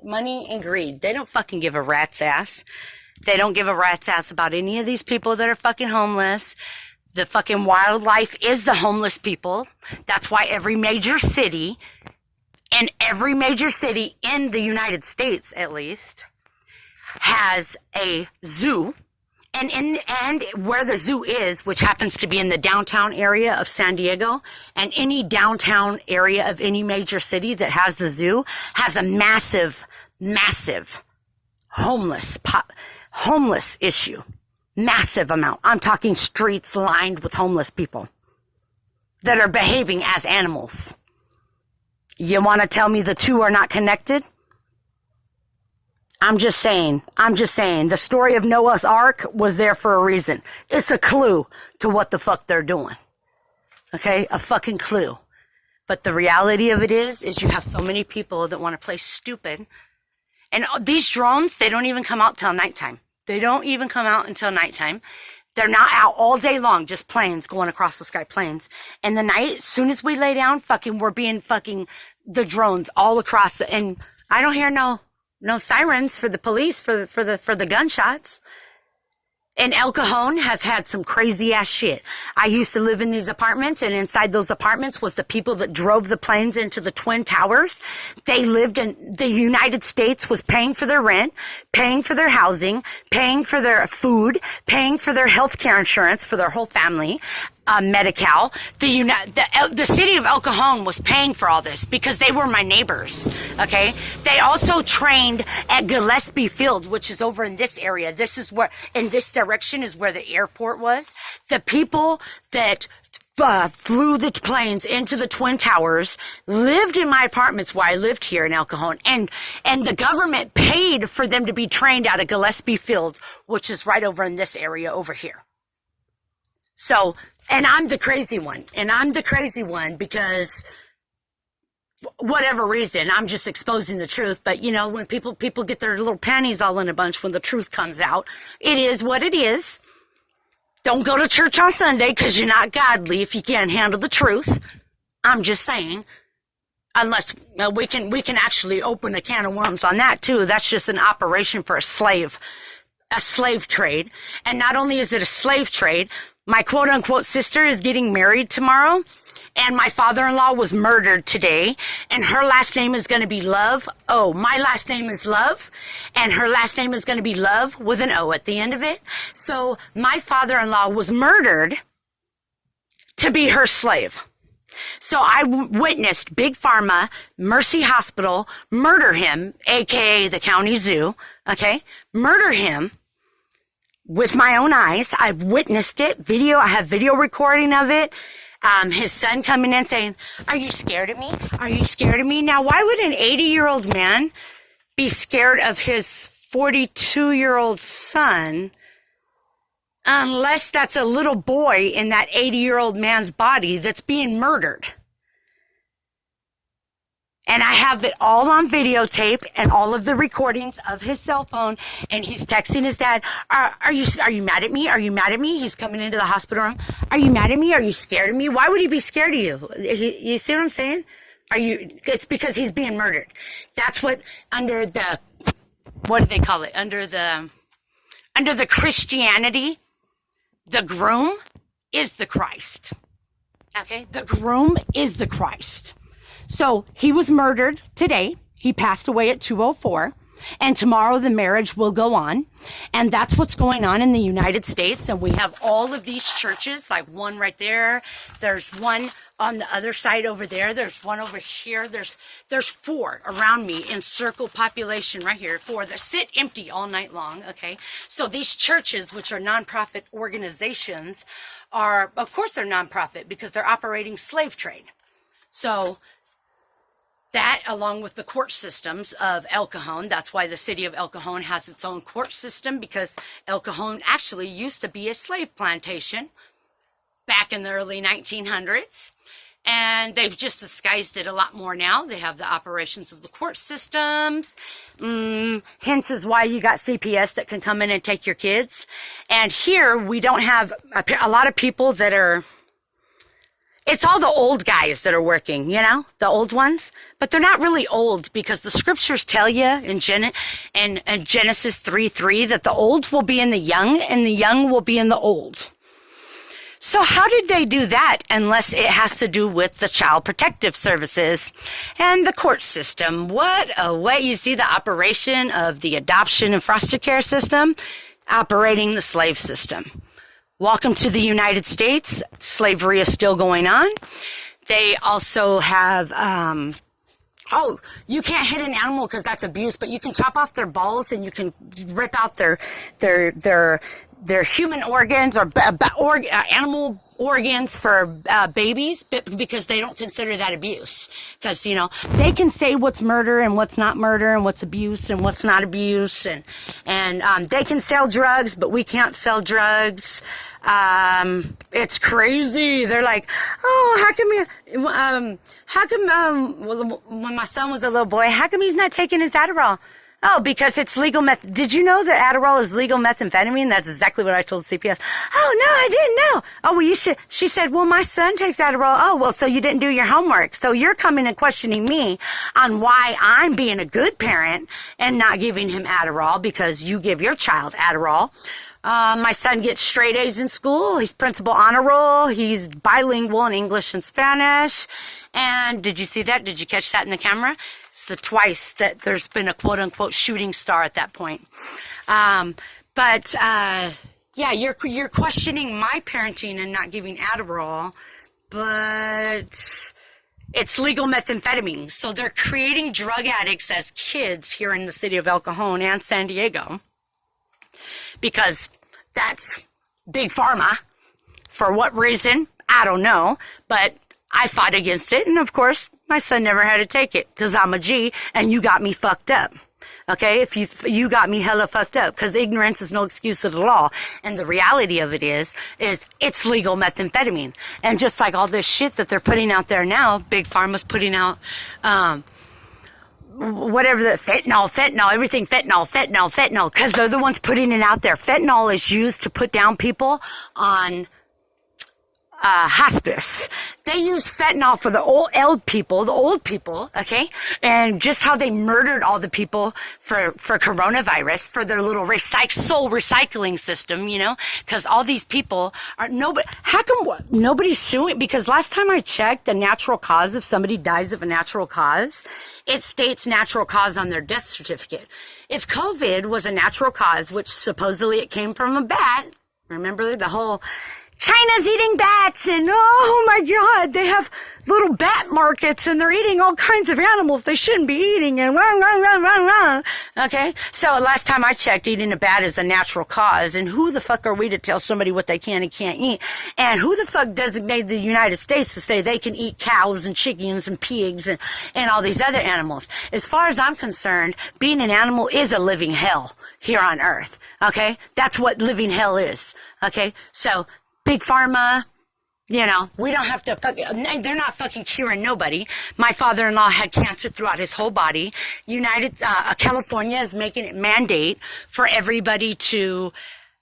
money and greed. They don't fucking give a rat's ass. They don't give a rat's ass about any of these people that are fucking homeless. The fucking wildlife is the homeless people. That's why every major city in the United States, at least, has a zoo. And where the zoo is, which happens to be in the downtown area of San Diego, and any downtown area of any major city that has the zoo has a massive, massive homeless issue. Massive amount. I'm talking streets lined with homeless people that are behaving as animals. You want to tell me the two are not connected? I'm just saying, the story of Noah's Ark was there for a reason. It's a clue to what the fuck they're doing. Okay? A fucking clue. But the reality of it is you have so many people that want to play stupid. And these drones, they don't even come out till nighttime. They don't even come out until nighttime. They're not out all day long, just planes going across the sky, planes. In the night, as soon as we lay down, we're being the drones all across and I don't hear no sirens for the police for the gunshots. And El Cajon has had some crazy ass shit. I used to live in these apartments, and inside those apartments was the people that drove the planes into the Twin Towers. They lived in the United States, was paying for their rent, paying for their housing, paying for their food, paying for their health care insurance for their whole family. Medi-Cal. The city of El Cajon was paying for all this because they were my neighbors. Okay. They also trained at Gillespie Field, which is over in this area. This is where, in this direction is where the airport was. The people that flew the planes into the Twin Towers lived in my apartments while I lived here in El Cajon. And the government paid for them to be trained out of Gillespie Field, which is right over in this area over here. So, and I'm the crazy one. And I'm the crazy one because whatever reason, I'm just exposing the truth. But, you know, when people get their little panties all in a bunch when the truth comes out, it is what it is. Don't go to church on Sunday because you're not godly if you can't handle the truth. I'm just saying. Unless we can actually open a can of worms on that too. That's just an operation for a slave trade. And not only is it a slave trade, my quote unquote sister is getting married tomorrow, and my father-in-law was murdered today, and her last name is going to be Love. Oh, my last name is Love, and her last name is going to be Love with an O at the end of it. So my father-in-law was murdered to be her slave. So I witnessed Big Pharma, Mercy Hospital, murder him, aka the county zoo, okay? Murder him. With my own eyes. I've witnessed it. I have video recording of it. His son coming in saying, "Are you scared of me? Are you scared of me?" Now, why would an 80-year-old man be scared of his 42-year-old son unless that's a little boy in that 80-year-old man's body that's being murdered? And I have it all on videotape and all of the recordings of his cell phone. And he's texting his dad, are you mad at me? Are you mad at me? He's coming into the hospital room. Are you mad at me? Are you scared of me? Why would he be scared of you? You see what I'm saying? It's because he's being murdered. That's what what do they call it? Under the Christianity, the groom is the Christ. Okay? The groom is the Christ. So he was murdered today. He passed away at 2:04. And tomorrow the marriage will go on. And that's what's going on in the United States. And we have all of these churches, like one right there. There's one on the other side over there. There's one over here. There's 4 around me in circle population right here. 4 that sit empty all night long. Okay. So these churches, which are nonprofit organizations, of course they're nonprofit because they're operating slave trade. So that, along with the court systems of El Cajon, that's why the city of El Cajon has its own court system, because El Cajon actually used to be a slave plantation back in the early 1900s. And they've just disguised it a lot more now. They have the operations of the court systems. Hence is why you got CPS that can come in and take your kids. And here we don't have a lot of people that are It's all the old guys that are working, you know, the old ones, but they're not really old because the scriptures tell you in Genesis 3:3 that the old will be in the young and the young will be in the old. So how did they do that unless it has to do with the Child Protective Services and the court system? What a way. You see the operation of the adoption and foster care system operating the slave system. Welcome to the United States. Slavery is still going on. They also have, you can't hit an animal because that's abuse, but you can chop off their balls and you can rip out their human organs or animal organs for babies because they don't consider that abuse. Because, you know, they can say what's murder and what's not murder and what's abuse and what's not abuse. And they can sell drugs, but we can't sell drugs. It's crazy. They're like, oh, how come when my son was a little boy, how come he's not taking his Adderall? Oh, because it's legal meth. Did you know that Adderall is legal methamphetamine? That's exactly what I told CPS. Oh, no, I didn't know. Oh, well, you should. She said, well, my son takes Adderall. Oh, well, so you didn't do your homework. So you're coming and questioning me on why I'm being a good parent and not giving him Adderall because you give your child Adderall. My son gets straight A's in school. He's principal honor roll. He's bilingual in English and Spanish. And did you see that? Did you catch that in the camera? The twice that there's been a quote unquote shooting star at that point. Yeah, you're questioning my parenting and not giving Adderall, but it's legal methamphetamine. So they're creating drug addicts as kids here in the city of El Cajon and San Diego because that's big pharma. For what reason? I don't know, but I fought against it, and of course, my son never had to take it, because I'm a G, and you got me fucked up. Okay? If you got me hella fucked up, because ignorance is no excuse to the law. And the reality of it is it's legal methamphetamine. And just like all this shit that they're putting out there now, Big Pharma's putting out, whatever the fentanyl, everything fentanyl, because they're the ones putting it out there. Fentanyl is used to put down people on hospice. They use fentanyl for the old people, okay? And just how they murdered all the people for coronavirus, for their little soul recycling system, you know? Because all these people how come nobody's suing? Because last time I checked, a natural cause, if somebody dies of a natural cause, it states natural cause on their death certificate. If COVID was a natural cause, which supposedly it came from a bat, remember the whole China's eating bats and oh my God, they have little bat markets and they're eating all kinds of animals they shouldn't be eating and okay? So last time I checked, eating a bat is a natural cause, and who the fuck are we to tell somebody what they can and can't eat? And who the fuck designated the United States to say they can eat cows and chickens and pigs and all these other animals? As far as I'm concerned, being an animal is a living hell here on earth, okay? That's what living hell is, okay? So Big Pharma, you know, we don't have to they're not fucking curing nobody. My father-in-law had cancer throughout his whole body. California is making it mandate for everybody to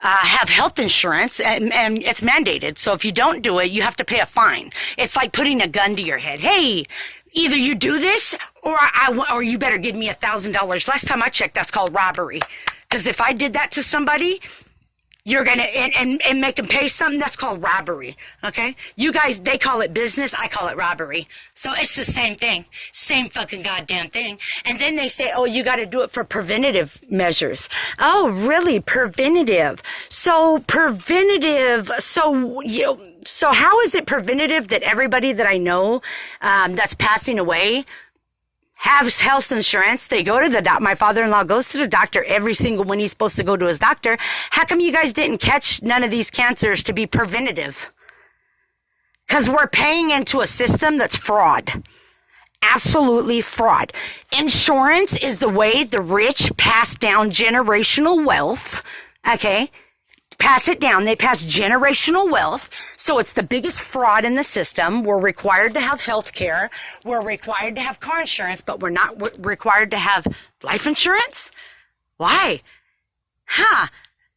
have health insurance, and it's mandated. So if you don't do it, you have to pay a fine. It's like putting a gun to your head. Hey, either you do this or you better give me $1,000. Last time I checked, that's called robbery. Because if I did that to somebody, you're gonna, and make them pay something, that's called robbery, okay? You guys, they call it business, I call it robbery. So it's the same thing. Same fucking goddamn thing. And then they say, oh, you gotta do it for preventative measures. Oh, really? Preventative. So how is it preventative that everybody that I know, that's passing away, has health insurance? They go to the doctor. My father-in-law goes to the doctor every single when he's supposed to go to his doctor. How come you guys didn't catch none of these cancers to be preventative? Because we're paying into a system that's fraud. Absolutely fraud. Insurance is the way the rich pass down generational wealth, okay? Pass it down. They pass generational wealth. So it's the biggest fraud in the system. We're required to have health care. We're required to have car insurance, but we're not required to have life insurance? Why?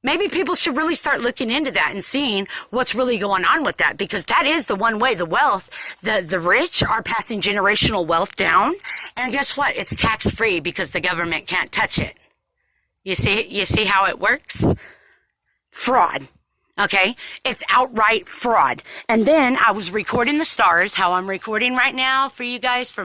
Maybe people should really start looking into that and seeing what's really going on with that, because that is the one way the wealth, the rich are passing generational wealth down. And guess what? It's tax free because the government can't touch it. You see how it works? Fraud. Okay? It's outright fraud. And then I was recording the stars, how I'm recording right now for you guys, for